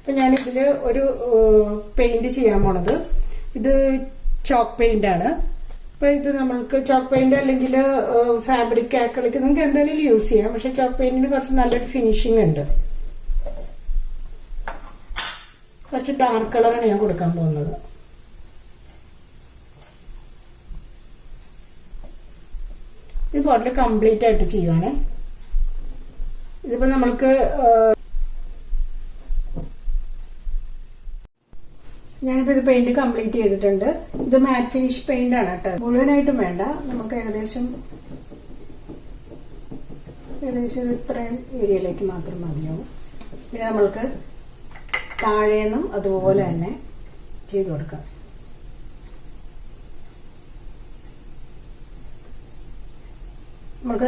അപ്പോൾ ഞാനിതിൽ ഒരു പെയിൻറ് ചെയ്യാൻ പോണത് ഇത് ചോക്ക് പെയിൻ്റ് ആണ്. അപ്പോൾ ഇത് നമ്മൾക്ക് ചോക്ക് പെയിൻ്റ് അല്ലെങ്കിൽ ഫാബ്രിക് ആക്രിലിക് നിങ്ങൾക്ക് എന്തെങ്കിലും യൂസ് ചെയ്യാം. പക്ഷേ ചോക്ക് പെയിൻറ്റിന് കുറച്ച് നല്ലൊരു ഫിനിഷിംഗ് ഉണ്ട്. കുറച്ച് ഡാർക്ക് കളറാണ് ഞാൻ കൊടുക്കാൻ പോകുന്നത്. ഇത് ബോട്ടിൽ കംപ്ലീറ്റ് ആയിട്ട് ചെയ്യുവാണേ. ഇതിപ്പോൾ നമ്മൾക്ക് ഞാനിപ്പോൾ ഇത് പെയിന്റ് കംപ്ലീറ്റ് ചെയ്തിട്ടുണ്ട്. ഇത് മാറ്റ് ഫിനിഷ് പെയിന്റ് ആണ് കേട്ടോ. മുഴുവനായിട്ടും വേണ്ട, നമുക്ക് ഏകദേശം ഇത്രയും ഏരിയയിലേക്ക് മാത്രം മതിയാവും. പിന്നെ നമ്മൾക്ക് താഴേന്നും അതുപോലെ തന്നെ ചെയ്ത് കൊടുക്കാം. നമുക്ക്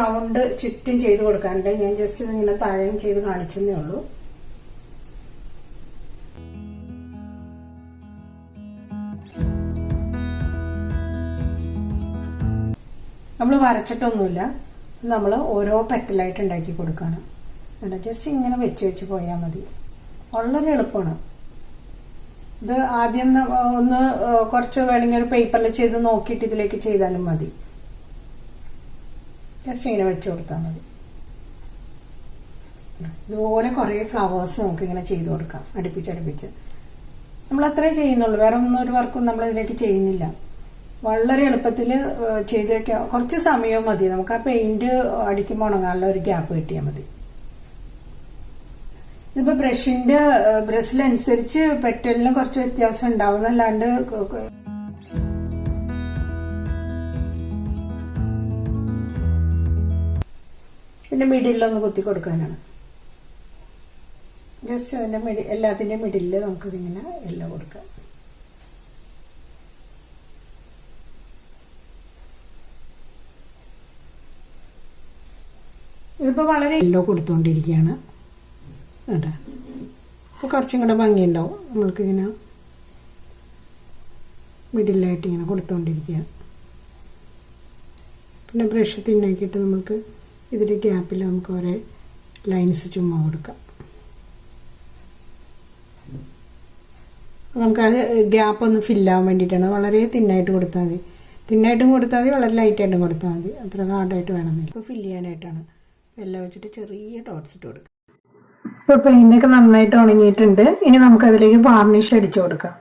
റൗണ്ട് ചുറ്റും ചെയ്ത് കൊടുക്കാനുണ്ട്. ഞാൻ ജസ്റ്റ് ഇതിങ്ങനെ താഴെയും ചെയ്ത് കാണിച്ചതേ ഉള്ളൂ. നമ്മൾ വരച്ചിട്ടൊന്നുമില്ല, നമ്മൾ ഓരോ പെറ്റലായിട്ട് ഉണ്ടാക്കി കൊടുക്കുകയാണ്. ജസ്റ്റ് ഇങ്ങനെ വെച്ച് പോയാൽ മതി. വളരെ എളുപ്പമാണ്. ഇത് ആദ്യം ഒന്ന് കുറച്ച് വേണമെങ്കിൽ ഒരു പേപ്പറിൽ ചെയ്ത് നോക്കിയിട്ട് ഇതിലേക്ക് ചെയ്താലും മതി. ജസ്റ്റ് ഇങ്ങനെ വെച്ച് കൊടുത്താൽ മതി. ഇതുപോലെ കുറേ ഫ്ലവേഴ്സ് നമുക്ക് ഇങ്ങനെ ചെയ്ത് കൊടുക്കാം അടുപ്പിച്ചടുപ്പിച്ച്. നമ്മൾ അത്രേ ചെയ്യുന്നുള്ളൂ, വേറെ ഒന്നും ഒരു വർക്കും നമ്മൾ ഇതിലേക്ക് ചെയ്യുന്നില്ല. വളരെ എളുപ്പത്തിൽ ചെയ്ത് വെക്കാം. കുറച്ച് സമയവും മതി. നമുക്ക് ആ പെയിന്റ് അടിക്കുമ്പോൾ ഉണങ്ങാനുള്ള ഒരു ഗ്യാപ്പ് കിട്ടിയാൽ മതി. ഇതിപ്പോൾ ബ്രഷിലനുസരിച്ച് പെറ്റലിന് കുറച്ച് വ്യത്യാസം ഉണ്ടാവുന്നല്ലാണ്ട് ഇതിന്റെ മിഡിലൊന്ന് കുത്തി കൊടുക്കാനാണ്. ജസ്റ്റ് അതിന്റെ എല്ലാത്തിൻ്റെ മിഡിലിൽ നമുക്കിതിങ്ങനെ എല്ലാം കൊടുക്കാം. ഇതിപ്പോൾ വളരെ യെല്ലോ കൊടുത്തുകൊണ്ടിരിക്കുകയാണ് കേട്ടോ. അപ്പോൾ കുറച്ചും കൂടെ ഭംഗിയുണ്ടാവും. നമ്മൾക്കിങ്ങനെ മിഡിലായിട്ട് ഇങ്ങനെ കൊടുത്തുകൊണ്ടിരിക്കുക. പിന്നെ ബ്രഷ് തിന്നാക്കിയിട്ട് നമുക്ക് ഇതിൻ്റെ ഗ്യാപ്പിൽ നമുക്ക് ഓരോ ലൈൻസ് ചുമ്മാ കൊടുക്കാം. നമുക്ക് ആ ഗ്യാപ്പ് ഒന്ന് ഫില്ലാവാൻ വേണ്ടിയിട്ടാണ്. വളരെ തിന്നായിട്ട് കൊടുത്താൽ മതി. തിന്നായിട്ടും കൊടുത്താൽ മതി, വളരെ ലൈറ്റായിട്ടും കൊടുത്താൽ മതി. അത്ര ഹാർഡായിട്ട് വേണമെന്നില്ല. ഇപ്പോൾ ഫില്ല് ചെയ്യാനായിട്ടാണ്. എല്ലാം വെച്ചിട്ട് ചെറിയ ഡോട്ട്സ് ഇട്ട് കൊടുക്കാം. ഇപ്പോൾ പെയിൻ്റൊക്കെ നന്നായിട്ട് ഉണങ്ങിയിട്ടുണ്ട്. ഇനി നമുക്ക് അതിലേക്ക് വാർണിഷ് അടിച്ചു കൊടുക്കാം.